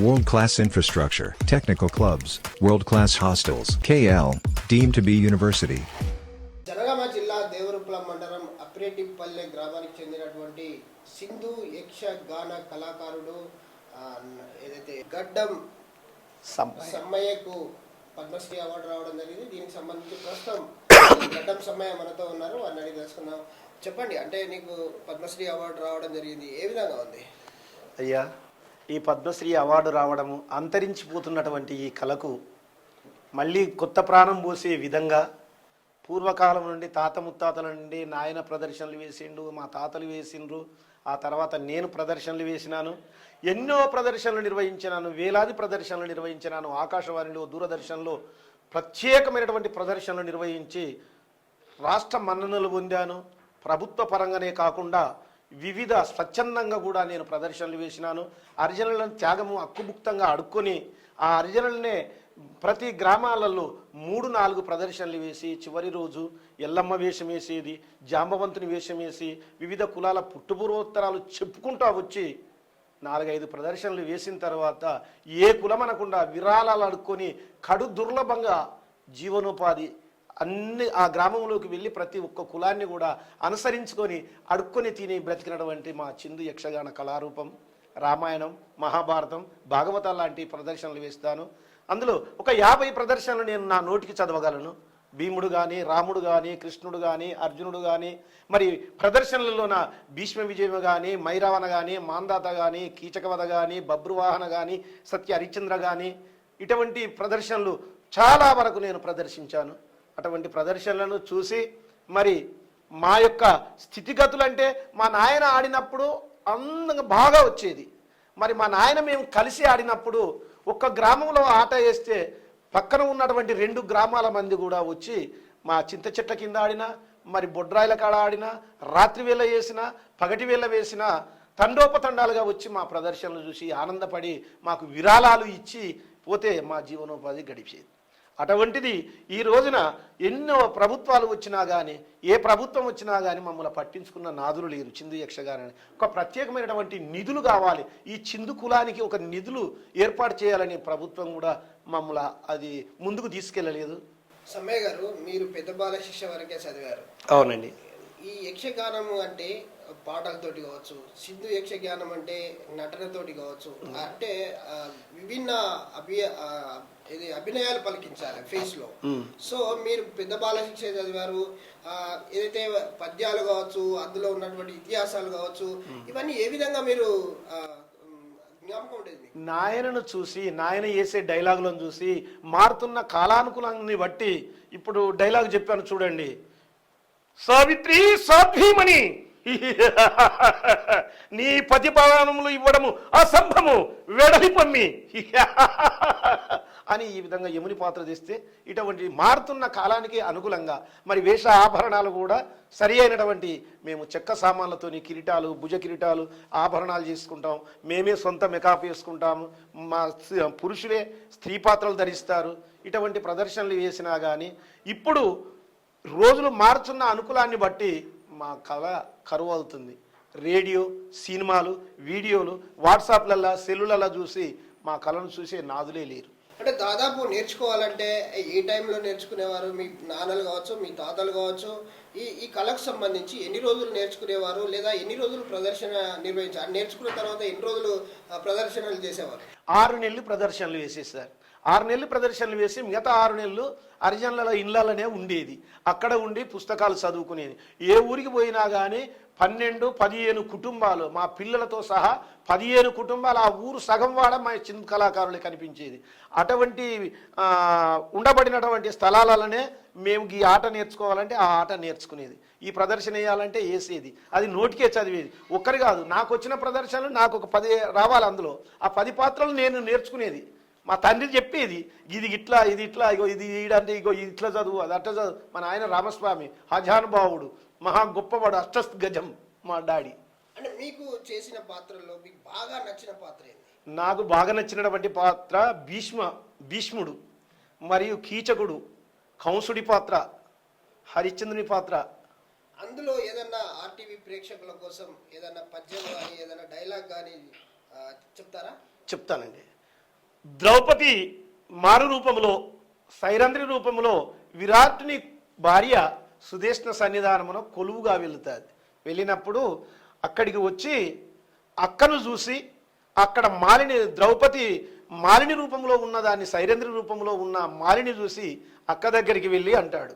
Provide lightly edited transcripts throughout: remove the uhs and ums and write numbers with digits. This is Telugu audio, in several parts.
World-class infrastructure, technical clubs, world-class hostels. KL, deemed to be university. Janagama జిల్లా దేవరుప్పల మండలం అప్రేటిపల్లె గ్రామానికి చెందినటువంటి సింధు యక్షగాన కళాకారుడు ఏదైతే గడ్డం సమ్మయ్యకు పద్మశ్రీ అవార్డు రావడం జరిగింది. దీనికి సంబంధించి ప్రస్తుతం గడ్డం సమ్మయ్య మనతో ఉన్నారు, వారిని అడిగి తెలుసుకుందాం. చెప్పండి, అంటే నీకు పద్మశ్రీ అవార్డు రావడం జరిగింది, ఏ విధంగా ఉంది? అయ్యా, ఈ పద్మశ్రీ అవార్డు రావడము అంతరించిపోతున్నటువంటి ఈ కళకు మళ్ళీ కొత్త ప్రాణం పోసే విధంగా పూర్వకాలం నుండి తాత ముత్తాతల నుండి నాయన ప్రదర్శనలు వేసిండు, మా తాతలు వేసిండ్రు, ఆ తర్వాత నేను ప్రదర్శనలు వేసినాను, ఎన్నో ప్రదర్శనలు నిర్వహించినాను, వేలాది ప్రదర్శనలు నిర్వహించినాను. ఆకాశవాణిలో, దూరదర్శన్లో ప్రత్యేకమైనటువంటి ప్రదర్శనలు నిర్వహించి రాష్ట్ర మన్ననలు పొందాను. ప్రభుత్వ పరంగానే కాకుండా వివిధ స్వచ్ఛందంగా కూడా నేను ప్రదర్శనలు వేసినాను. హరిజనులను త్యాగము హక్కుముక్తంగా అడుక్కొని ఆ హరిజనులనే ప్రతి గ్రామాలలో 3-4 ప్రదర్శనలు వేసి చివరి రోజు ఎల్లమ్మ వేషం వేసేది, జాంబవంతుని వేషం వేసి వివిధ కులాల పుట్టుపూర్వోత్తరాలు చెప్పుకుంటూ వచ్చి 4-5 ప్రదర్శనలు వేసిన తర్వాత ఏ కులం అనకుండా విరాళాలు అడుక్కొని కడు దుర్లభంగా జీవనోపాధి అన్ని ఆ గ్రామంలోకి వెళ్ళి ప్రతి ఒక్క కులాన్ని కూడా అనుసరించుకొని అడుక్కొని తిని బ్రతికినటువంటి మా చిందు యక్షగాన కళారూపం రామాయణం, మహాభారతం, భాగవతం లాంటి ప్రదర్శనలు వేస్తాను. అందులో ఒక 50 ప్రదర్శనలు నేను నా నోటికి చదవగలను. భీముడు కానీ, రాముడు కానీ, కృష్ణుడు కానీ, అర్జునుడు కానీ, మరి ప్రదర్శనలలోన భీష్మ విజయం కానీ, మైరావణ కానీ, మాందాత కానీ, కీచకవధ కానీ, బబ్రువాహన కానీ, సత్య హరిశ్చంద్ర కానీ, ఇటువంటి ప్రదర్శనలు చాలా వరకు నేను ప్రదర్శించాను. అటువంటి ప్రదర్శనలను చూసి మరి మా యొక్క స్థితిగతులు అంటే మా నాయన ఆడినప్పుడు అందంగా బాగా వచ్చేది. మరి మా నాయన మేము కలిసి ఆడినప్పుడు ఒక్క గ్రామంలో ఆట వేస్తే పక్కన ఉన్నటువంటి 2 గ్రామాల మంది కూడా వచ్చి మా చింత చెట్ల కింద ఆడినా, మరి బొడ్రాయిల కాడ ఆడినా, రాత్రి వేళ వేసినా, పగటి వేళ వేసినా తండోపతండాలుగా వచ్చి మా ప్రదర్శనలు చూసి ఆనందపడి మాకు విరాళాలు ఇచ్చి పోతే మా జీవనోపాధి గడిచేది. అటువంటిది ఈ రోజున ఎన్నో ప్రభుత్వాలు వచ్చినా కానీ, ఏ ప్రభుత్వం వచ్చినా కానీ మమ్మల్ని పట్టించుకున్న నాదులు లేరు. చిందు యక్షగానాన్ని ఒక ప్రత్యేకమైనటువంటి నిధులు కావాలి, ఈ చిందు కులానికి ఒక నిధులు ఏర్పాటు చేయాలని ప్రభుత్వం కూడా మమ్మల్ని అది ముందుకు తీసుకెళ్ళలేదు. సమ్మయ్య గారు, మీరు పెద్ద బాల శిక్ష వరకే చదివారు. అవునండి. ఈ యక్షగానము అంటే పాటలతోటి కావచ్చు, సింధు యక్షగానం అంటే నటనతోటి కావచ్చు, అంటే విభిన్న అభినయాలు పలికించాలి ఫేస్ లో. సో మీరు పెద్ద బాల శిక్ష చదివారు, ఏదైతే పద్యాలు కావచ్చు, అందులో ఉన్నటువంటి ఇతిహాసాలు కావచ్చు, ఇవన్నీ ఏ విధంగా మీరు జ్ఞాపకం ఉండేది? నాయనను చూసి, నాయన వేసే డైలాగులను చూసి, మారుతున్న కాలానుకూలాన్ని బట్టి ఇప్పుడు డైలాగ్ చెప్పాను చూడండి. సావిత్రి సాధ్వీమణి నీ ప్రతిపాదనములు ఇవ్వడము అసంభము వెడలి పమ్మి అని ఈ విధంగా యముని పాత్ర తీస్తే ఇటువంటి మారుతున్న కాలానికి అనుకూలంగా మరి వేష ఆభరణాలు కూడా సరి అయినటువంటి మేము చెక్క సామాన్లతోని కిరీటాలు, భుజ కిరీటాలు, ఆభరణాలు చేసుకుంటాం. మేమే సొంత మేకప్ వేసుకుంటాము. మా పురుషులే స్త్రీ పాత్రలు ధరిస్తారు. ఇటువంటి ప్రదర్శనలు వేసినా కానీ ఇప్పుడు రోజులు మారుతున్న అనుకూలాన్ని బట్టి మా కళ కరువు అవుతుంది. రేడియో, సినిమాలు, వీడియోలు, వాట్సాప్లల్లా, సెల్లులల్లా చూసి మా కళను చూసే నాదులే లేరు. అంటే దాదాపు నేర్చుకోవాలంటే ఏ టైంలో నేర్చుకునేవారు? మీ నాన్నలు కావచ్చు, మీ తాతలు కావచ్చు, ఈ కళకు సంబంధించి ఎన్ని రోజులు నేర్చుకునేవారు, లేదా ఎన్ని రోజులు ప్రదర్శన నిర్వహించారు? నేర్చుకున్న తర్వాత ఎన్ని రోజులు ప్రదర్శనలు చేసేవారు? 6 నెలలు ప్రదర్శనలు వేసేసారు. 6 నెలలు ప్రదర్శనలు వేసి మిగతా 6 నెలలు హరిజనుల ఇళ్లలోనే ఉండేది. అక్కడ ఉండి పుస్తకాలు చదువుకునేది. ఏ ఊరికి పోయినా కానీ 12-15 కుటుంబాలు, మా పిల్లలతో సహా 15 కుటుంబాలు, ఆ ఊరు సగం వాడ మా చిందు కళాకారులే కనిపించేది. అటువంటి ఉండబడినటువంటి స్థలాలనే మేము ఈ ఆట నేర్చుకోవాలంటే ఆ ఆట నేర్చుకునేది, ఈ ప్రదర్శన వేయాలంటే వేసేది. అది నోటికే చదివేది. ఒక్కరి కాదు, నాకు వచ్చిన ప్రదర్శనలు నాకు ఒక 10 రావాలి. అందులో ఆ 10 పాత్రలు నేను నేర్చుకునేది. మా తండ్రి చెప్పేది, ఇది ఇట్లా, ఇది ఇట్లా, ఇగో ఇది ఈడంటే ఇగో ఇది ఇట్లా చదువు, అది అట్లా చదువు. మా నాయన రామస్వామి ఆజానుభావుడు, మహా గొప్పవాడు, అష్టగజం మా డాడీ. అంటే మీకు చేసిన పాత్రల్లో మీకు బాగా నచ్చిన పాత్ర ఏంటి? నాకు బాగా నచ్చినటువంటి పాత్ర భీష్ముడు మరియు కీచకుడు, కంసుడి పాత్ర, హరిశ్చంద్రుని పాత్ర. అందులో ఏదన్నా ఆర్టీవీ ప్రేక్షకుల కోసం ఏదన్నా పద్యం కానీ ఏదన్నా డైలాగ్ కానీ చెప్తారా? చెప్తానండి. ద్రౌపది మారు రూపంలో సైరంధ్రి రూపంలో విరాటుని భార్య సుదేష్ణ సన్నిధానమున కొలువుగా వెళుతుంది. వెళ్ళినప్పుడు అక్కడికి వచ్చి అక్కను చూసి అక్కడ ద్రౌపది మాలిని రూపంలో ఉన్నదాన్ని సైరంధ్రి రూపంలో ఉన్న మాలిని చూసి అక్క దగ్గరికి వెళ్ళి అంటాడు,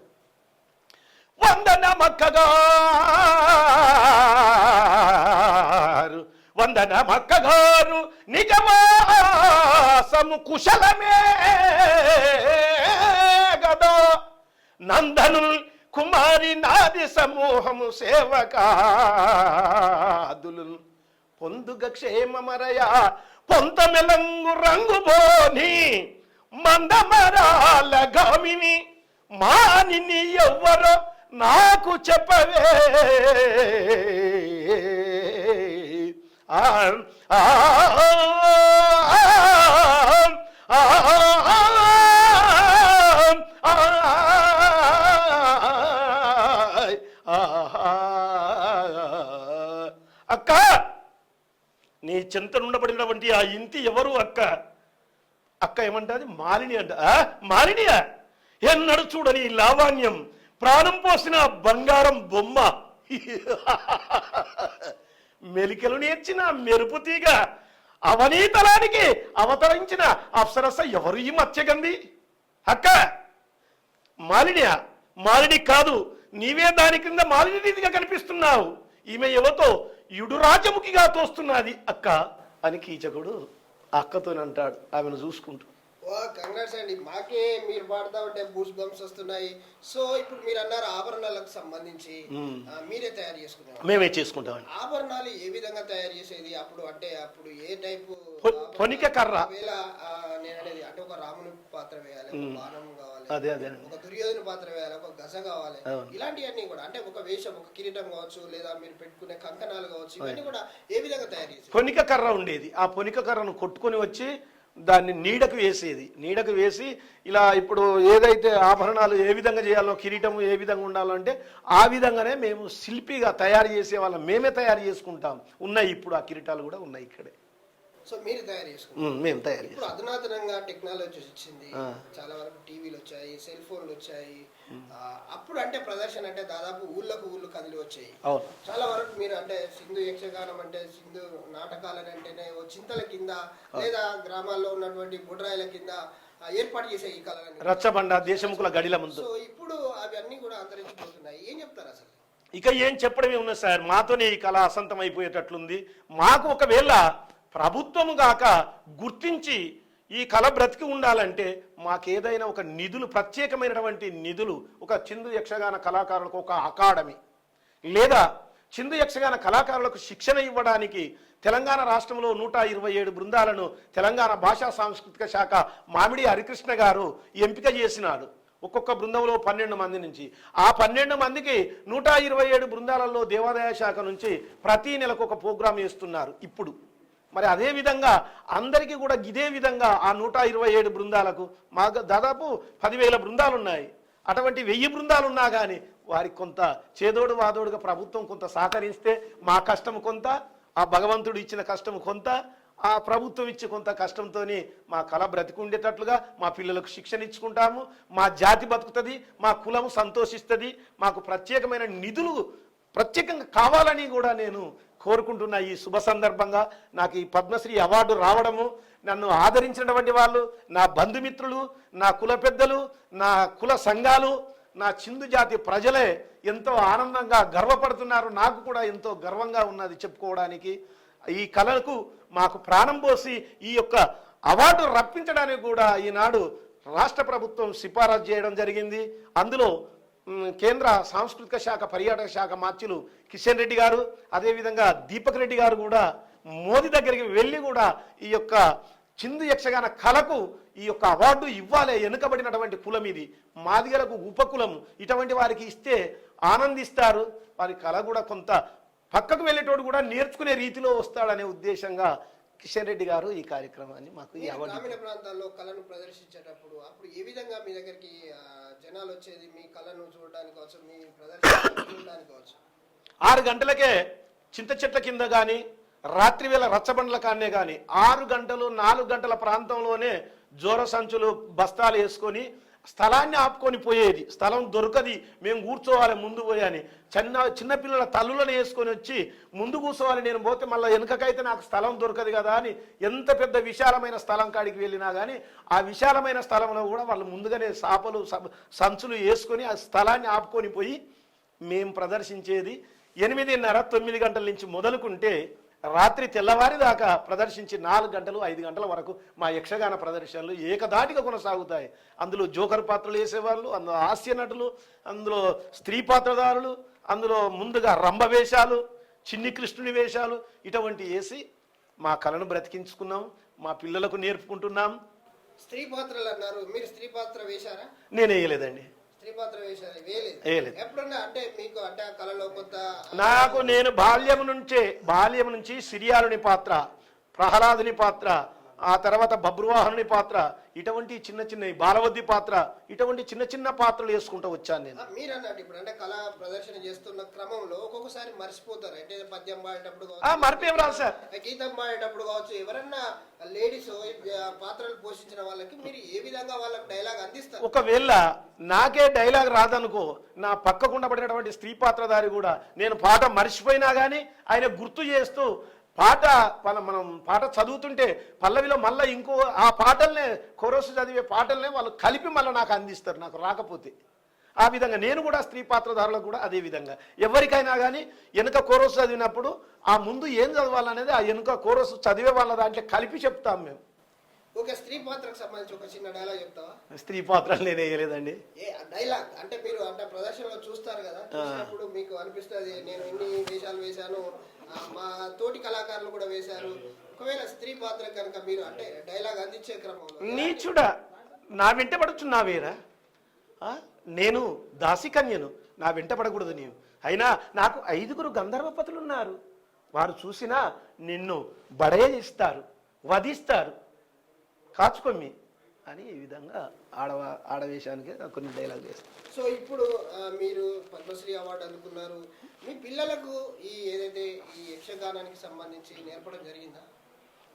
వందనమక్కగారు నిజవాసము కుశలమే గదా, నందనుల్ కుమారి నాది సమూహము సేవకాదులు పొందుగ క్షేమమరయ పొంతమెలంగు రంగుబోని మందమరాల గామిని మానిని ఎవ్వరో నాకు చెప్పవే. అక్క, నీ చింతనుండబడినటువంటి ఆ ఇంటి ఎవరు అక్క? అక్క ఏమంటది? మాలిని అంట. మాలినియా? ఎన్నడు చూడని లావాణ్యం, ప్రాణం పోసిన బంగారం బొమ్మ, మెలికలు నేర్చిన మెరుపు తీగ, అవనీతలానికి అవతరించిన అప్సరస ఎవరు ఈ మత్స్యగంధి? అక్క మాలినియా? మాలిని కాదు, నీవే దాని కింద మాలిని రీతిగా కనిపిస్తున్నావు. ఈమె ఎవతో యుడురాజముఖిగా తోస్తున్నది అక్క అని కీచకుడు అక్కతోనంటాడు ఆమెను చూసుకుంటూ. కంగ్రాట్స్ అండి, మాకే మీరు పాడుతా ఉంటే బూస్ బంప్స్ వస్తున్నాయి. సో ఇప్పుడు మీరు అన్నారు ఆభరణాలకు సంబంధించి మీరే తయారు చేసుకున్నారు? మేమే చేసుకుంటామండి. ఆభరణాలు ఏ విధంగా తయారు చేసేది అప్పుడు? అంటే అప్పుడు ఏ టైపు పొనిక కర్ర? నేను అనేది అంటే ఒక రాముని పాత్ర వేయాలి, ఒక బాణం కావాలి, అదే ఒక దుర్యోధన పాత్ర వేయాలి, ఒక గజ కావాలి, ఇలాంటివన్నీ కూడా అంటే ఒక వేషం, ఒక కిరీటం కావచ్చు, లేదా మీరు పెట్టుకునే కంకణాలు కావచ్చు, ఇవన్నీ కూడా ఏ విధంగా తయారు చేసేది? పొనిక కర్ర ఉండేది. ఆ పొనిక కర్రను కొట్టుకొని వచ్చి దాన్ని నీడకు వేసేది. నీడకు వేసి ఇలా ఇప్పుడు ఏదైతే ఆభరణాలు ఏ విధంగా చేయాలో, కిరీటము ఏ విధంగా ఉండాలో అంటే ఆ విధంగానే మేము శిల్పిగా తయారు చేసే వాళ్ళం. మేమే తయారు చేసుకుంటాం. ఉన్నాయి ఇప్పుడు ఆ కిరీటాలు కూడా ఉన్నాయి ఇక్కడే. సో మీరు తయారు చేసుకుంటాం? మేము తయారు. ఇప్పుడు అధునాతనంగా టెక్నాలజీ వచ్చింది, చాలా వరకు టీవీలు వచ్చాయి, సెల్ ఫోన్లు వచ్చాయి. అప్పుడు అంటే ప్రదర్శన అంటే దాదాపు ఊళ్ళకు ఊళ్ళు కదిలి వచ్చాయి. చాలా వరకు మీరు అంటే సింధు యక్షగానం అంటే సింధు నాటకాలని అంటేనే ఓ చింతల కింద లేదా గ్రామాల్లో ఉన్నటువంటి బుడ్రాయిల కింద ఏర్పాటు చేసే ఈ కళలని రచ్చబండ దేశముకుల గడిల ముందు. సో ఇప్పుడు అవి అన్ని కూడా అంతరించిపోతున్నాయి. ఏం చెప్తారు అసలు? ఇక ఏం చెప్పడమే ఉన్నది సార్, మాతోనే ఈ కళ అసంతం అయిపోయేటట్లుంది. మాకు ఒకవేళ ప్రభుత్వము గాక గుర్తించి ఈ కళ బ్రతికి ఉండాలంటే మాకేదైనా ఒక నిధులు, ప్రత్యేకమైనటువంటి నిధులు, ఒక చిందు యక్షగాన కళాకారులకు ఒక అకాడమీ లేదా చిందు యక్షగాన కళాకారులకు శిక్షణ ఇవ్వడానికి తెలంగాణ రాష్ట్రంలో 127 బృందాలను తెలంగాణ భాషా సాంస్కృతిక శాఖ మామిడి హరికృష్ణ గారు ఎంపిక చేసినాడు. ఒక్కొక్క బృందంలో 12 మంది నుంచి. ఆ 12 మందికి 127 బృందాలలో దేవాదాయ శాఖ నుంచి ప్రతి నెలకు ఒక ప్రోగ్రాం చేస్తున్నారు ఇప్పుడు. మరి అదే విధంగా అందరికీ కూడా ఇదే విధంగా ఆ 127 బృందాలకు మాకు దాదాపు 10,000 బృందాలు ఉన్నాయి. అటువంటి 1000 బృందాలు ఉన్నా కానీ వారికి కొంత చేదోడు వాదోడుగా ప్రభుత్వం కొంత సహకరిస్తే మా కష్టం కొంత, ఆ భగవంతుడు ఇచ్చిన కష్టం కొంత, ఆ ప్రభుత్వం ఇచ్చే కొంత కష్టంతో మా కళ బ్రతికుండేటట్లుగా మా పిల్లలకు శిక్షణ ఇచ్చుకుంటాము. మా జాతి బతుకుతుంది, మా కులము సంతోషిస్తుంది. మాకు ప్రత్యేకమైన నిధులు ప్రత్యేకంగా కావాలని కూడా నేను కోరుకుంటున్నా. ఈ శుభ సందర్భంగా నాకు ఈ పద్మశ్రీ అవార్డు రావడము, నన్ను ఆదరించినటువంటి వాళ్ళు, నా బంధుమిత్రులు, నా కుల పెద్దలు, నా కుల సంఘాలు, నా చిందు జాతి ప్రజలే ఎంతో ఆనందంగా గర్వపడుతున్నారు. నాకు కూడా ఎంతో గర్వంగా ఉన్నది చెప్పుకోవడానికి. ఈ కళకు మాకు ప్రాణం పోసి ఈ యొక్క అవార్డు రప్పించడానికి కూడా ఈనాడు రాష్ట్ర ప్రభుత్వం సిఫారసు చేయడం జరిగింది. అందులో కేంద్ర సాంస్కృతిక శాఖ పర్యాటక శాఖ మార్చులు కిషన్ రెడ్డి గారు, అదేవిధంగా దీపక్ రెడ్డి గారు కూడా మోదీ దగ్గరికి వెళ్ళి కూడా ఈ యొక్క చిందు యక్షగాన కళకు ఈ యొక్క అవార్డు ఇవ్వాలి. వెనుకబడినటువంటి కులం ఇది, మాదిగలకు ఉపకులం, ఇటువంటి వారికి ఇస్తే ఆనందిస్తారు. వారి కళ కూడా కొంత పక్కకు వెళ్ళేటోడు కూడా నేర్చుకునే రీతిలో వస్తాడనే ఉద్దేశంగా కిషన్ రెడ్డి గారు ఈ కార్యక్రమాన్ని మాకు ఈ అవార్డు. గ్రామీణ ప్రాంతాల్లో కళను ప్రదర్శించేటప్పుడు అప్పుడు ఏ విధంగా మీ దగ్గరికి జనాలు వచ్చేది? మీ కళను చూడడానికి కావచ్చు, మీ ప్రదర్శన చూడడానికి కావచ్చు. 6 గంటలకే చింత చెట్ల కింద కానీ రాత్రి వేళ రచ్చబండ్ల కానే కానీ 6 గంటలు 4 గంటల ప్రాంతంలోనే జోర సంచులు బస్తాలు వేసుకొని స్థలాన్ని ఆపుకొని పోయేది. స్థలం దొరకది, మేము కూర్చోవాలి ముందు పోయని. చిన్నపిల్లల తల్లులను వేసుకొని వచ్చి ముందు కూర్చోవాలి, నేను పోతే మళ్ళీ వెనుకకైతే నాకు స్థలం దొరకదు కదా అని ఎంత పెద్ద విశాలమైన స్థలం కాడికి వెళ్ళినా కానీ ఆ విశాలమైన స్థలంలో కూడా వాళ్ళు ముందుగానే సాపలు సంచులు వేసుకొని ఆ స్థలాన్ని ఆపుకొని పోయి మేము ప్రదర్శించేది 8:30 9 గంటల నుంచి మొదలుకుంటే రాత్రి తెల్లవారి దాకా ప్రదర్శించి 4 గంటలు 5 గంటల వరకు మా యక్షగాన ప్రదర్శనలు ఏకదాటిగా కొనసాగుతాయి. అందులో జోకర్ పాత్రలు వేసేవాళ్ళు, అందులో హాస్య నటులు, అందులో స్త్రీ పాత్రధారులు, అందులో ముందుగా రంభ వేషాలు, చిన్ని కృష్ణుని వేషాలు ఇటువంటి వేసి మా కళను బ్రతికించుకున్నాం, మా పిల్లలకు నేర్పుకుంటున్నాం. స్త్రీ పాత్రలు అన్నారు, మీరు స్త్రీ పాత్ర వేశారా? నేను వేయలేదండి. స్త్రీ పాత్ర వేశారు? వేయలేదు. ఎప్పుడన్నా అంటే మీకు అంటే ఆ కళలో కొంత నేను బాల్యం నుంచి సిరియాలుని పాత్ర, ప్రహ్లాదుని పాత్ర, ఆ తర్వాత బబ్రువాహనుని పాత్ర, ఇటువంటి చిన్న బాలవద్ది పాత్ర, ఇటువంటి చిన్న పాత్రలు వేసుకుంటూ వచ్చాను నేను. మీరు అన్నట్టు ఇప్పుడు అంటే కళా ప్రదర్శన చేస్తున్న క్రమంలో ఒక్కొక్కసారి మర్చిపోతారు. అంటే పద్యం పాడేటప్పుడు మరిపేం రాదు సార్, గీతం పాడేటప్పుడు కావచ్చు, ఎవరన్నా లేడీస్ పాత్రలు పోషించిన వాళ్ళకి మీరు ఏ విధంగా వాళ్ళకి డైలాగ్ అందిస్తారు? ఒకవేళ నాకే డైలాగ్ రాదనుకో, నా పక్కకుండా పడినటువంటి స్త్రీ పాత్రధారి కూడా నేను పాట మర్చిపోయినా కానీ ఆయన గుర్తు చేస్తూ మనం పాట చదువుతుంటే పల్లవిలో మళ్ళీ ఇంకో ఆ పాటల్నే కోరస్ చదివే పాటల్నే వాళ్ళు కలిపి మళ్ళీ నాకు అందిస్తారు, నాకు రాకపోతే. ఆ విధంగా నేను కూడా స్త్రీ పాత్రధారులకు కూడా అదే విధంగా ఎవరికైనా కానీ వెనుక కోరస్ చదివినప్పుడు ఆ ముందు ఏం చదవాలనేది ఆ వెనుక కోరస్ చదివే వాళ్ళ దాంట్లో కలిపి చెప్తాం మేము. ఓకే, స్త్రీ పాత్రకు సంబంధించి ఒక చిన్న డైలాగ్ చెప్తావా? స్త్రీ పాత్రలు నేను వేయలేదండి. డైలాగ్ అంటే మీరు అంటే ప్రదర్శనలో చూస్తారు కదా, చూసినప్పుడు మీకు అనిపిస్తుంది నేను ఎన్ని వేషాలు వేశాను, మా తోటి కళాకారులు కూడా వేశారు. ఒకవేళ స్త్రీ పాత్ర కనుక మీరు అంటే డైలాగ్ అందించే క్రమంలో నీచుడా నా వెంట పడుచున్నావేరా, నేను దాసికన్యను, నా వెంట పడకూడదు నీవు. అయినా నాకు 5 గంధర్వపతులు ఉన్నారు, వారు చూసినా నిన్ను బడేయిస్తారు, వధిస్తారు, కాచుకొమ్మి అని ఈ విధంగా ఆడవేశానికి కొన్ని డైలాగ్ చేస్తారు. సో ఇప్పుడు మీరు పద్మశ్రీ అవార్డు అందుకున్నారు, మీ పిల్లలకు ఈ ఏదైతే ఈ యక్షగానానికి సంబంధించి నేర్పడం జరిగిందా?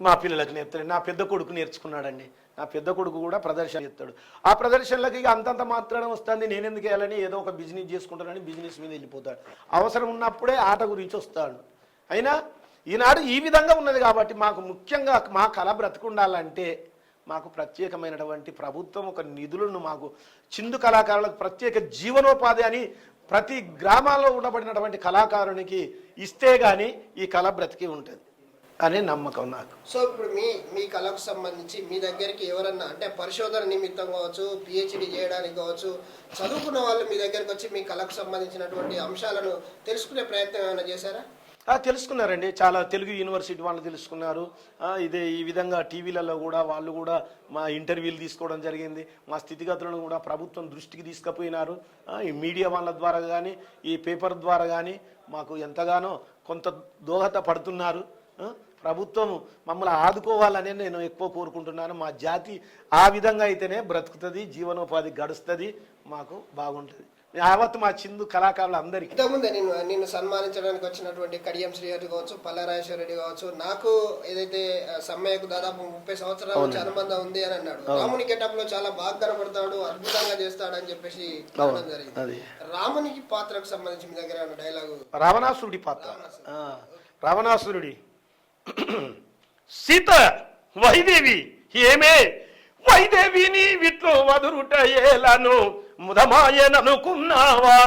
మా పిల్లలకు నేర్పుతాడు. నా పెద్ద కొడుకు నేర్చుకున్నాడండి. నా పెద్ద కొడుకు కూడా ప్రదర్శన చేస్తాడు. ఆ ప్రదర్శనలకి ఇక అంతంత మాత్రాన వస్తుంది, నేను ఎందుకు వేయాలని ఏదో ఒక బిజినెస్ చేసుకుంటానని బిజినెస్ మీద వెళ్ళిపోతాడు. అవసరం ఉన్నప్పుడే ఆట గురించి వస్తాడు. అయినా ఈనాడు ఈ విధంగా ఉన్నది కాబట్టి మాకు ముఖ్యంగా మా కళ బ్రతికుండాలంటే మాకు ప్రత్యేకమైనటువంటి ప్రభుత్వం ఒక నిధులను మాకు చిందు కళాకారులకు ప్రత్యేక జీవనోపాధి అని ప్రతి గ్రామాల్లో ఉండబడినటువంటి కళాకారునికి ఇస్తే గాని ఈ కళ బ్రతికి ఉంటుంది అనే నమ్మకం నాకు. సో ఇప్పుడు మీ కళకు సంబంధించి మీ దగ్గరికి ఎవరన్నా అంటే పరిశోధన నిమిత్తం కావచ్చు, పిహెచ్డి చేయడానికి కావచ్చు, చదువుకున్న వాళ్ళు మీ దగ్గరికి వచ్చి మీ కళకు సంబంధించినటువంటి అంశాలను తెలుసుకునే ప్రయత్నం ఏమైనా చేశారా? తెలుసుకున్నారండి. చాలా తెలుగు యూనివర్సిటీ వాళ్ళు తెలుసుకున్నారు. ఇదే ఈ విధంగా టీవీలలో కూడా వాళ్ళు కూడా మా ఇంటర్వ్యూలు తీసుకోవడం జరిగింది. మా స్థితిగతులను కూడా ప్రభుత్వం దృష్టికి తీసుకుపోయినారు. ఈ మీడియా వాళ్ళ ద్వారా కానీ ఈ పేపర్ ద్వారా కానీ మాకు ఎంతగానో కొంత దోహద పడుతున్నారు. ప్రభుత్వం మమ్మల్ని ఆదుకోవాలని నేను ఎక్కువ కోరుకుంటున్నాను. మా జాతి ఆ విధంగా అయితేనే బ్రతుకుతుంది, జీవనోపాధి గడుస్తుంది, మాకు బాగుంటుంది. యావత్ మా చిందు కళాకారులు అందరికీ. ఇంతకుముందే నిన్ను సన్మానించడానికి వచ్చినటువంటి కడియం శ్రీహరి కావచ్చు, పల్లారాజేశ్వర రెడ్డి కావచ్చు, నాకు ఏదైతే సమ్మయ్యకు దాదాపు 30 సంవత్సరాల నుంచి అనుబంధం ఉంది అని అన్నాడు. రాముని గెటప్ లో చాలా బాగా కనబడతాడు, అద్భుతంగా చేస్తాడు అని చెప్పేసి జరిగింది. రామునికి పాత్రకు సంబంధించి మీ దగ్గర డైలాగు? రావణాసురుడి పాత్ర. రావణాసురుడి సీత వైదేవి ఏమే వైదేవిని విట్లు వదురుట ఏలను ముదమాయననుకున్నావా,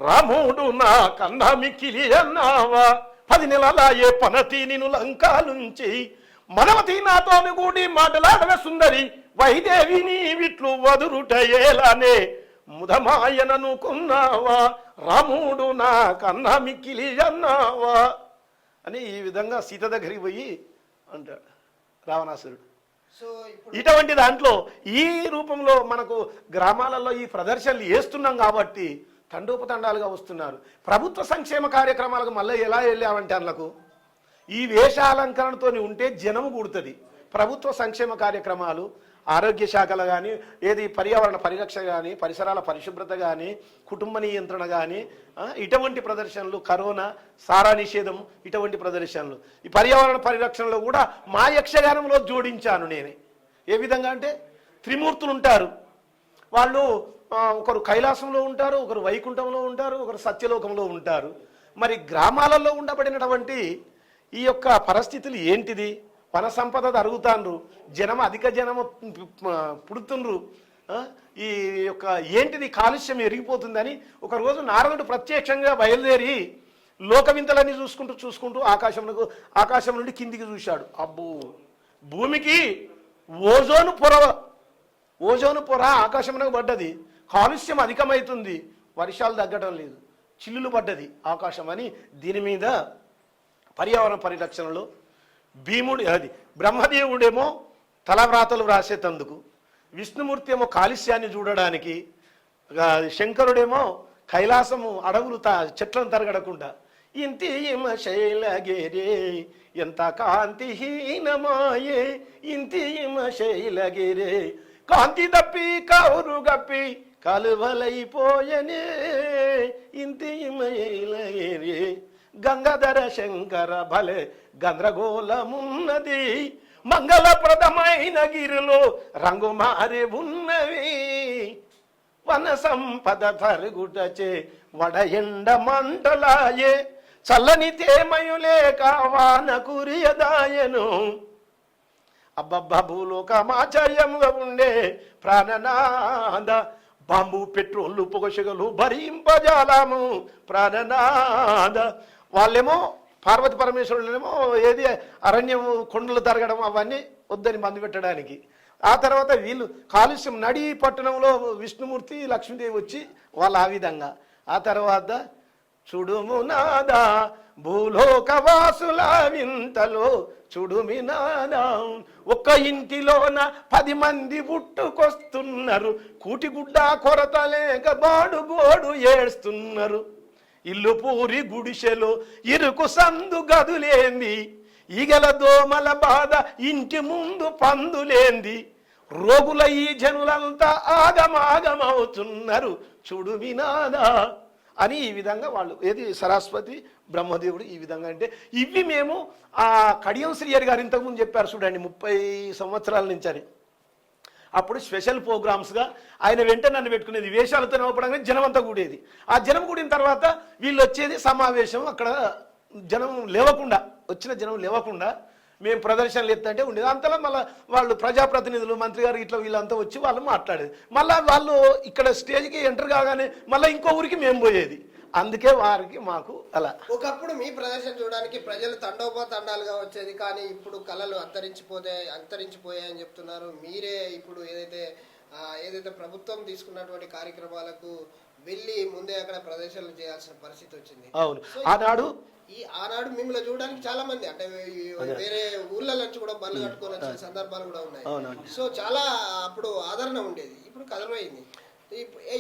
రాముడు నా కన్నా మిక్కిలి అన్నావా, 10 నెలలాయే పనతి నిన్ను లంకాలుంచి మనవతి నాతోని కూడి మాటలాడవ సుందరి, వైదేవిని విట్లు వదురుట ఏలానే ముదమాయననుకున్నావా, రాముడు నా కన్నా మిక్కిలి అన్నావా అని ఈ విధంగా సీత దగ్గరికి పోయి అంటాడు రావణాసురుడు. ఇటువంటి దాంట్లో ఈ రూపంలో మనకు గ్రామాలలో ఈ ప్రదర్శనలు వేస్తున్నాం కాబట్టి తండోపతండాలుగా వస్తున్నారు. ప్రభుత్వ సంక్షేమ కార్యక్రమాలకు మళ్ళీ ఎలా వెళ్ళామంటే అందులకు ఈ వేషాలంకరణతో ఉంటే జనము కూడుతుంది, ప్రభుత్వ సంక్షేమ కార్యక్రమాలు, ఆరోగ్య శాఖలు కానీ, ఏది పర్యావరణ పరిరక్షణ కానీ, పరిసరాల పరిశుభ్రత కానీ, కుటుంబ నియంత్రణ కానీ, ఇటువంటి ప్రదర్శనలు, కరోనా, సారా నిషేధం, ఇటువంటి ప్రదర్శనలు. ఈ పర్యావరణ పరిరక్షణలో కూడా మా యక్షగానంలో జోడించాను నేనే. ఏ విధంగా అంటే త్రిమూర్తులు ఉంటారు. వాళ్ళు ఒకరు కైలాసంలో ఉంటారు, ఒకరు వైకుంఠంలో ఉంటారు, ఒకరు సత్యలోకంలో ఉంటారు. మరి గ్రామాలలో ఉండబడినటువంటి ఈ యొక్క పరిస్థితులు ఏంటిది? వన సంపద అరుగుతాండ్రు, అధిక జనము పుడుతుండ్రు, ఈ యొక్క ఏంటిది కాలుష్యం ఎరిగిపోతుందని ఒకరోజు నారదుడు ప్రత్యక్షంగా బయలుదేరి లోక వింతలన్నీ చూసుకుంటూ ఆకాశం నుండి కిందికి చూశాడు. అబ్బో, భూమికి ఓజోను పొర ఆకాశంలో పడ్డది, కాలుష్యం అధికమవుతుంది, వర్షాలు తగ్గడం లేదు, చిల్లులు పడ్డది ఆకాశం అని దీని మీద పర్యావరణ పరిరక్షణలో బ్రహ్మదేవుడేమో తలవ్రాతలు వ్రాసేటందుకు, విష్ణుమూర్తి ఏమో కాలుష్యాన్ని చూడడానికి, శంకరుడేమో కైలాసము అడవులు చెట్లను తరగడకుండా ఇంతి శైలగిరే ఎంత కాంతిహీనమాయే ఇంతి శైలగిరే కాంతి తప్పి కౌరు గప్పి కలువలైపోయనే ఇంతి శైలగిరే గంగాధర శంకర భలే గంద్రగోళమున్నది మంగళప్రదమైన గిరిలో రంగు మారి ఉన్నవి వన సంపద తరుగుటచే వడ ఎండ మంటలాయే చల్లని తేమయులేక వాన కురియదాయను అబ్బబ్బ భూలోకమాచార్యముగా ఉండే ప్రాణనాద బాంబు పెట్రోళ్ళు పొగశగలు భరింపజాలము ప్రాణనాద. వాళ్ళేమో పార్వతి పరమేశ్వరులేమో ఏది అరణ్యము కొండలు తరగడం అవన్నీ వద్దని మందు పెట్టడానికి. ఆ తర్వాత వీళ్ళు కాలుష్యం నడి పట్టణంలో విష్ణుమూర్తి లక్ష్మీదేవి వచ్చి వాళ్ళు ఆ విధంగా. ఆ తర్వాత చూడుము నాదా భూలోకవాసుల వింతలో చూడుమి నాదా ఒక్క ఇంటిలోన 10 మంది పుట్టుకొస్తున్నారు, కూటిగుడ్డ కొరత లేక బాడుగోడు ఏడుస్తున్నారు, ఇల్లు పూరి గుడిసెలో ఇరుకు సందు గదులేంది, ఈగల దోమల బాధ ఇంటి ముందు పందులేంది, రోగుల ఈ జనులంతా ఆగమాగమవుతున్నారు చూడు వినాదా అని ఈ విధంగా వాళ్ళు ఏది సరస్వతి బ్రహ్మదేవుడు ఈ విధంగా. అంటే ఇవి మేము ఆ కడియం శ్రీయర్ గారు ఇంతకుముందు చెప్పారు చూడండి 30 సంవత్సరాల నుంచి అని. అప్పుడు స్పెషల్ ప్రోగ్రామ్స్గా ఆయన వెంట నన్ను పెట్టుకునేది, వేషాలతో నవ్వడంగా జనం అంతా కూడేది. ఆ జనం కూడిన తర్వాత వీళ్ళు వచ్చేది సమావేశం, అక్కడ జనం లేవకుండా వచ్చిన జనం లేవకుండా మేము ప్రదర్శనలు ఎత్తంటే ఉండేది. అంతలో మళ్ళీ వాళ్ళు ప్రజాప్రతినిధులు మంత్రి గారు ఇట్లా వీళ్ళంతా వచ్చి వాళ్ళు మాట్లాడేది. మళ్ళీ వాళ్ళు ఇక్కడ స్టేజ్కి ఎంటర్ కాగానే మళ్ళీ ఇంకో ఊరికి మేము పోయేది. అందుకే వారికి మాకు అలా. ఒకప్పుడు మీ ప్రదర్శన చూడడానికి ప్రజలు తండోపతండాలుగా వచ్చేది, కానీ ఇప్పుడు కళలు అంతరించిపోయాయని చెప్తున్నారు. మీరే ఇప్పుడు ఏదైతే ప్రభుత్వం తీసుకున్నటువంటి కార్యక్రమాలకు వెళ్ళి ముందే అక్కడ ప్రదర్శనలు చేయాల్సిన పరిస్థితి వచ్చింది. అవును, ఆనాడు మిమ్మల్ని చూడడానికి చాలా మంది అంటే వేరే ఊర్ల నుంచి కూడా బళ్ళు కట్టుకొని వచ్చిన సందర్భాలు కూడా ఉన్నాయి. సో చాలా అప్పుడు ఆదరణ ఉండేది, ఇప్పుడు కదలమైంది.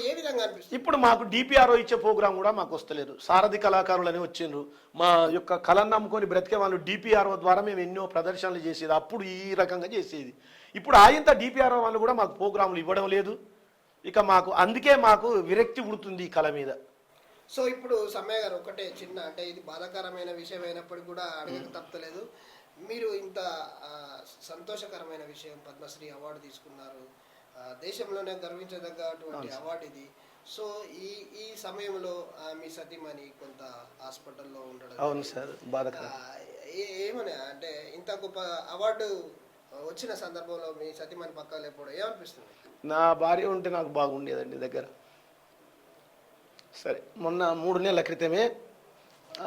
ఏ విధంగా అనిపిస్తుంది? ఇప్పుడు మాకు డిపిఆర్ఓ ఇచ్చే ప్రోగ్రాం కూడా మాకు వస్తలేదు. సారథి కళాకారులని వచ్చిండ్రు, మా యొక్క కళను నమ్ముకొని బ్రతికే వాళ్ళు డిపిఆర్ఓ ద్వారా మేము ఎన్నో ప్రదర్శనలు చేసేది, అప్పుడు ఈ రకంగా చేసేది. ఇప్పుడు ఆయంత డిపిఆర్ఓ వాళ్ళు కూడా మాకు ప్రోగ్రాములు ఇవ్వడం లేదు. ఇక మాకు అందుకే మాకు విరక్తి పుడుతుంది ఈ కళ మీద. సో ఇప్పుడు సమ్మయ్య గారు ఒకటే చిన్న అంటే ఇది బాధాకరమైన విషయం అయినప్పటికీ కూడా అడగక తప్పలేదు. మీరు ఇంత సంతోషకరమైన విషయం పద్మశ్రీ అవార్డు తీసుకున్నారు, దేశంలోనే గర్వించదగ్గటువంటి అవార్డు ఇది. సో ఈ సమయంలో మీ సతీమణి కొంత హాస్పిటల్లో ఉండడం, అవును సార్, ఏమని అంటే ఇంత గొప్ప అవార్డు వచ్చిన సందర్భంలో మీ సతీమణి పక్కన లేకపోవడం ఏమనిపిస్తుంది? నా భార్య ఉంటే నాకు బాగుండేదండి దగ్గర. సరే, మొన్న 3 నెలల క్రితమే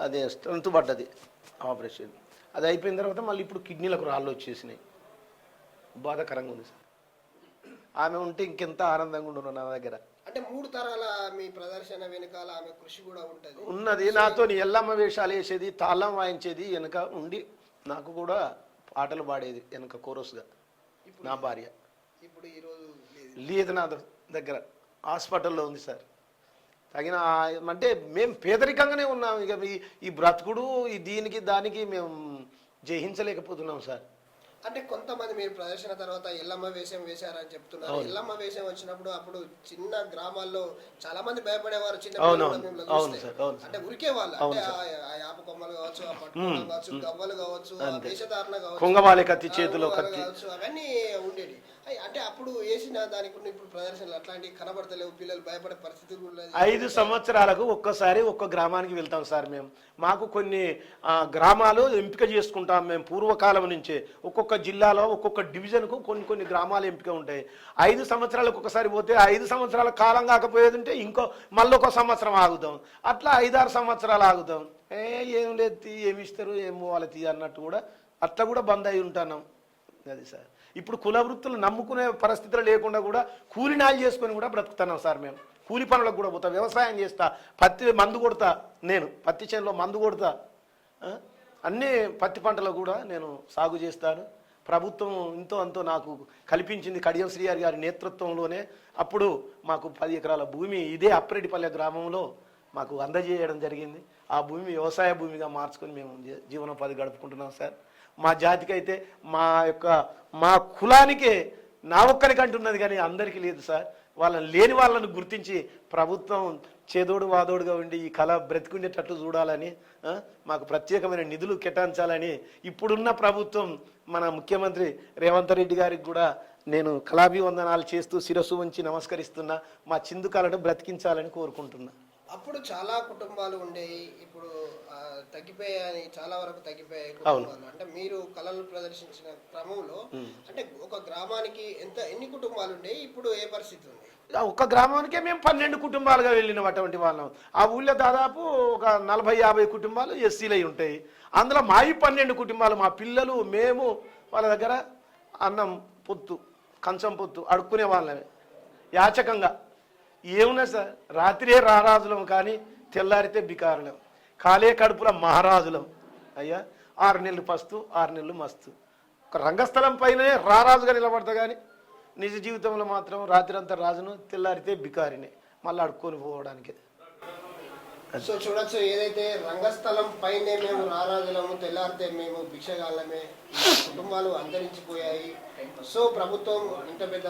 అదే స్ట్రెంత్ పడ్డది ఆపరేషన్, అది అయిపోయిన తర్వాత మళ్ళీ ఇప్పుడు కిడ్నీలకు రాళ్ళు వచ్చేసినాయి. బాధాకరంగా ఉంది సార్. ఆమె ఉంటే ఇంకెంత ఆనందంగా ఉండను నా దగ్గర. అంటే 3 తరాల మీ ప్రదర్శన వెనకాల ఆమె కృషి కూడా ఉన్నది. నాతో ఎల్లమ్మ వేషాలు వేసేది, తాళం వాయించేది, వెనక ఉండి నాకు కూడా పాటలు పాడేది వెనక కోరస్గా. నా భార్య ఇప్పుడు ఈరోజు లేదు నా దగ్గర, హాస్పిటల్లో ఉంది సార్. తగిన అంటే మేము పేదరికంగానే ఉన్నాం. ఇక ఈ బ్రతుకుడు ఈ దీనికి దానికి మేము జయించలేకపోతున్నాం సార్. అంటే కొంతమంది మీరు ప్రదర్శన తర్వాత ఎల్లమ్మ వేషం వేశారని చెప్తున్నారు. ఎల్లమ్మ వేషం వచ్చినప్పుడు అప్పుడు చిన్న గ్రామాల్లో చాలా మంది భయపడేవారు. చిన్న పిల్లలు కూడా మిమ్మల్ని చూస్తే అంటే ఉరికే వాళ్ళు అంటే ఆ యాప కొమ్మలు కావచ్చు, ఆ పట్టుకోవడం కావచ్చు, గవ్వలు కావచ్చు, ఆ వేషధారణ కావచ్చు, అవన్నీ ఉండేవి. అంటే అప్పుడు వేసిన దానికి ఇప్పుడు ప్రదర్శనలు అట్లాంటివి కనబడతలేవు, పిల్లలు భయపడే పరిస్థితి కూడా లేదు. 5 సంవత్సరాలకు ఒక్కసారి ఒక్క గ్రామానికి వెళ్తాం సార్ మేము. మాకు కొన్ని గ్రామాలు ఎంపిక చేసుకుంటాం మేము పూర్వకాలం నుంచే. ఒక్కొక్క జిల్లాలో ఒక్కొక్క డివిజన్కు కొన్ని గ్రామాలు ఎంపిక ఉంటాయి. 5 సంవత్సరాలకు ఒకసారి పోతే 5 సంవత్సరాల కాలం కాకపోయేది ఉంటే మళ్ళీ ఒక సంవత్సరం ఆగుతాం. అట్లా 5-6 సంవత్సరాలు ఆగుతాం. ఏం లేదు, ఏమి ఇస్తారు, ఏం పోవాలి తీ అన్నట్టు కూడా అట్లా కూడా బంద్ అయి ఉంటున్నాం. అది సార్ ఇప్పుడు కుల వృత్తులు నమ్ముకునే పరిస్థితులు లేకుండా కూడా కూలినాలు చేసుకొని కూడా బ్రతుకుతున్నాం సార్ మేము. కూలి పనులకు కూడా పోతా, వ్యవసాయం చేస్తా, మందు కొడతా, నేను పత్తి చేనులో మందు కొడతా, అన్ని పత్తి పంటలు కూడా నేను సాగు చేస్తాను. ప్రభుత్వం ఇంతో అంతో నాకు కల్పించింది కడియం శ్రీహరి గారి నేతృత్వంలోనే. అప్పుడు మాకు 10 ఎకరాల భూమి ఇదే అప్రెడ్డిపల్లె గ్రామంలో మాకు అందజేయడం జరిగింది. ఆ భూమి వ్యవసాయ భూమిగా మార్చుకొని మేము జీవనోపాధి గడుపుకుంటున్నాం సార్. మా జాతికి అయితే మా కులానికే నా ఒక్కరికంటున్నది కానీ అందరికీ లేదు సార్. లేని వాళ్ళను గుర్తించి ప్రభుత్వం చేదోడు వాదోడుగా ఉండి ఈ కళ బ్రతికుండేటట్లు చూడాలని, మాకు ప్రత్యేకమైన నిధులు కేటాయించాలని ఇప్పుడున్న ప్రభుత్వం మన ముఖ్యమంత్రి రేవంత్ రెడ్డి గారికి కూడా నేను కళాభివందనాలు చేస్తూ శిరస్సు వంచి నమస్కరిస్తున్నా. మా చిందు కళను బ్రతికించాలని కోరుకుంటున్నా. అప్పుడు చాలా కుటుంబాలు ఉండేవి, ఇప్పుడు తగ్గిపోయాయి, చాలా వరకు తగ్గిపోయాయి కుటుంబాలు. అంటే మీరు కళలు ప్రదర్శించిన క్రమంలో అంటే ఒక గ్రామానికి ఎన్ని కుటుంబాలు ఉండేవి, ఇప్పుడు ఏ పరిస్థితి ఉంది? ఒక గ్రామానికే మేము 12 కుటుంబాలుగా వెళ్ళినాం అటువంటి వాళ్ళం. ఆ ఊళ్ళో దాదాపు ఒక 40-50 కుటుంబాలు ఎస్సీలు అయి ఉంటాయి. అందులో మావి 12 కుటుంబాలు, మా పిల్లలు, మేము వాళ్ళ దగ్గర అన్నం పొత్తు, కంచం పొత్తు అడుక్కునే వాళ్ళమే యాచకంగా. ఏమున్నా సార్, రాత్రే రారాజులం కానీ తెల్లారితే బికారులం, కాలే కడుపుల మహారాజులం. అయ్యా 6 నెలలు పస్తు 6 నెలలు మస్తు. ఒక రంగస్థలం పైనే రారాజుగా నిలబడతా కానీ నిజ జీవితంలో మాత్రం రాత్రి అంతా రాజును, తెల్లారితే బికారిని, మళ్ళీ అడుక్కొని పోవడానికి. సో చూడొచ్చు, ఏదైతే రంగస్థలం పైనే మేము రారాజులము, తెల్లారితే మేము భిక్షగాళ్ళమే, కుటుంబాలు అంతరించిపోయాయి. సో ప్రభుత్వం ఇంత పెద్ద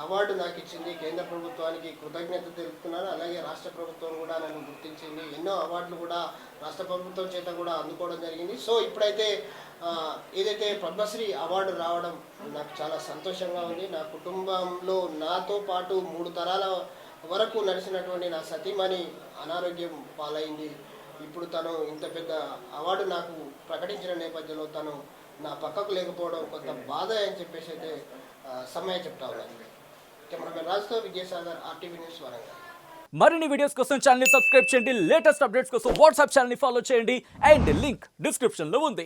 అవార్డు నాకు ఇచ్చింది, కేంద్ర ప్రభుత్వానికి కృతజ్ఞత తెలుపుతున్నాను. అలాగే రాష్ట్ర ప్రభుత్వం కూడా నన్ను గుర్తించింది, ఎన్నో అవార్డులు కూడా రాష్ట్ర ప్రభుత్వం చేత కూడా అందుకోవడం జరిగింది. సో ఇప్పుడైతే ఏదైతే పద్మశ్రీ అవార్డు రావడం నాకు చాలా సంతోషంగా ఉంది. నా కుటుంబంలో నాతో పాటు 3 తరాల వరకు నడిచినటువంటి నా సతీమణి అనారోగ్యం పాలైంది. ఇప్పుడు తను ఇంత పెద్ద అవార్డు నాకు ప్రకటించిన నేపథ్యంలో తను నా పక్కకు లేకపోవడం కొంత బాధ అని చెప్పేసి అయితే సమయం చెప్తా ఉన్నాను. కెమెరామెన్ రాజుతో విజయసాగర్, RTV న్యూస్, వరంగల్. మరిన్ని వీడియోస్ కోసం ఛానల్ ని సబ్స్క్రైబ్ చేయండి. లేటెస్ట్ అప్డేట్స్ కోసం వాట్సాప్ ఛానల్ ని ఫాలో చేయండి. అండ్ లింక్ డిస్క్రిప్షన్ లో ఉంది.